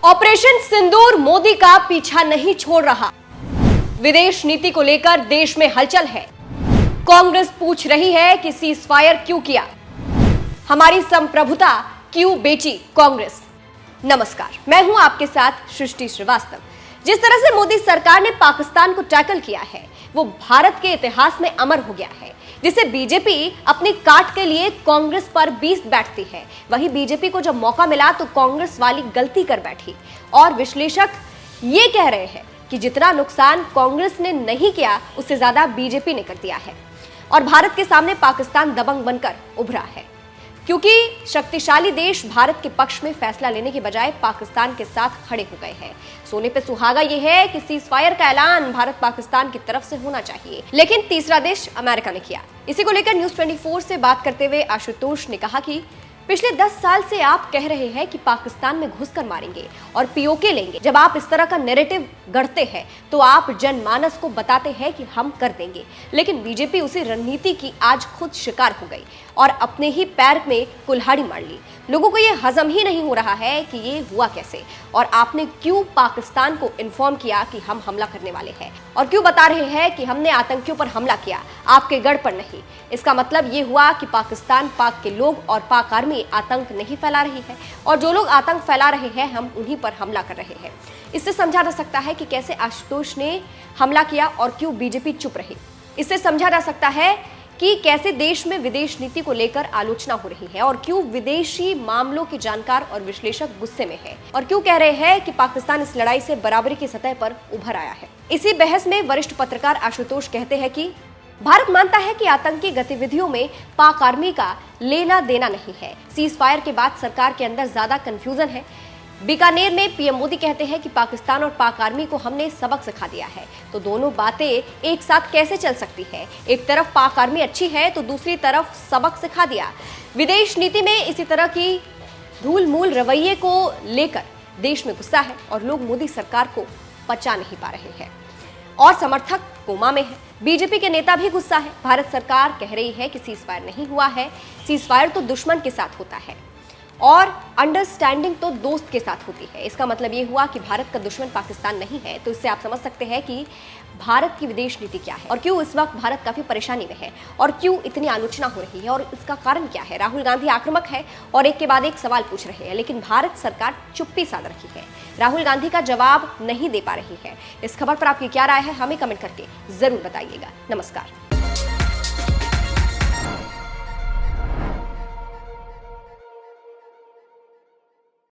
Operation सिंदूर मोदी का पीछा नहीं छोड़ रहा। विदेश नीति को लेकर देश में हलचल है। कांग्रेस पूछ रही है कि सीजफायर क्यों किया, हमारी संप्रभुता क्यों बेची कांग्रेस। नमस्कार, मैं हूं आपके साथ सृष्टि श्रीवास्तव। जिस तरह से मोदी सरकार ने पाकिस्तान को टैकल किया है वो भारत के इतिहास में अमर हो गया है। जिसे बीजेपी अपनी काट के लिए कांग्रेस पर 20 बैठती है, वही बीजेपी को जब मौका मिला तो कांग्रेस वाली गलती कर बैठी। और विश्लेषक ये कह रहे हैं कि जितना नुकसान कांग्रेस ने नहीं किया उससे ज्यादा बीजेपी ने कर दिया है। और भारत के सामने पाकिस्तान दबंग बनकर उभरा है, क्योंकि शक्तिशाली देश भारत के पक्ष में फैसला लेने के बजाय पाकिस्तान के साथ खड़े हो गए हैं। सोने पे सुहागा यह है कि सीजफायर का ऐलान भारत पाकिस्तान की तरफ से होना चाहिए, लेकिन तीसरा देश अमेरिका ने किया। इसी को लेकर न्यूज 24 से बात करते हुए आशुतोष ने कहा कि पिछले 10 साल से आप कह रहे हैं कि पाकिस्तान में घुसकर मारेंगे और पीओके लेंगे। जब आप इस तरह का नैरेटिव गढ़ते हैं तो आप जनमानस को बताते हैं कि हम कर देंगे, लेकिन बीजेपी उसी रणनीति की आज खुद शिकार हो गई और अपने ही पैर में कुल्हाड़ी मार ली। लोगों को यह हजम ही नहीं हो रहा है कि ये हुआ कैसे, और आपने क्यों पाकिस्तान को इन्फॉर्म किया कि हम हमला करने वाले हैं, और क्यों बता रहे हैं कि हमने आतंकियों पर हमला किया, आपके गढ़ पर नहीं। इसका मतलब ये हुआ कि पाकिस्तान, पाक के लोग और पाक आर्मी आतंक नहीं फैला रही है, और जो लोग आतंक फैला रहे हैं हम उन्हीं पर हमला कर रहे हैं। इससे समझा जा सकता है कि कैसे आशुतोष ने हमला किया और क्यों बीजेपी चुप रही। इससे समझा जा सकता है कि कैसे देश में विदेश नीति को लेकर आलोचना हो रही है, और क्यों विदेशी मामलों के जानकार और विश्लेषक गुस्से में हैं, और क्यों कह रहे हैं कि पाकिस्तान इस लड़ाई से बराबरी की सतह पर उभर आया है। इसी बहस में वरिष्ठ पत्रकार आशुतोष कहते हैं कि भारत मानता है कि आतंकी गतिविधियों में पाक आर्मी का लेना देना नहीं है। सीजफायर के बाद सरकार के अंदर ज्यादा कंफ्यूजन है। बीकानेर में पीएम मोदी कहते हैं कि पाकिस्तान और पाक आर्मी को हमने सबक सिखा दिया है। तो दोनों बातें एक साथ कैसे चल सकती है? एक तरफ पाक आर्मी अच्छी है तो दूसरी तरफ सबक सिखा दिया। विदेश नीति में इसी तरह की धूल मूल रवैये को लेकर देश में गुस्सा है और लोग मोदी सरकार को पचा नहीं पा रहे हैं और समर्थक कोमा में है। बीजेपी के नेता भी गुस्सा है। भारत सरकार कह रही है कि सीजफायर नहीं हुआ है, सीजफायर तो दुश्मन के साथ होता है और अंडरस्टैंडिंग तो दोस्त के साथ होती है। इसका मतलब ये हुआ कि भारत का दुश्मन पाकिस्तान नहीं है। तो इससे आप समझ सकते हैं कि भारत की विदेश नीति क्या है और क्यों इस वक्त भारत काफी परेशानी में है और क्यों इतनी आलोचना हो रही है और इसका कारण क्या है। राहुल गांधी आक्रामक है और एक के बाद एक सवाल पूछ रहे हैं, लेकिन भारत सरकार चुप्पी साध रखी है, राहुल गांधी का जवाब नहीं दे पा रही है। इस खबर पर आपकी क्या राय है, हमें कमेंट करके जरूर बताइएगा। नमस्कार।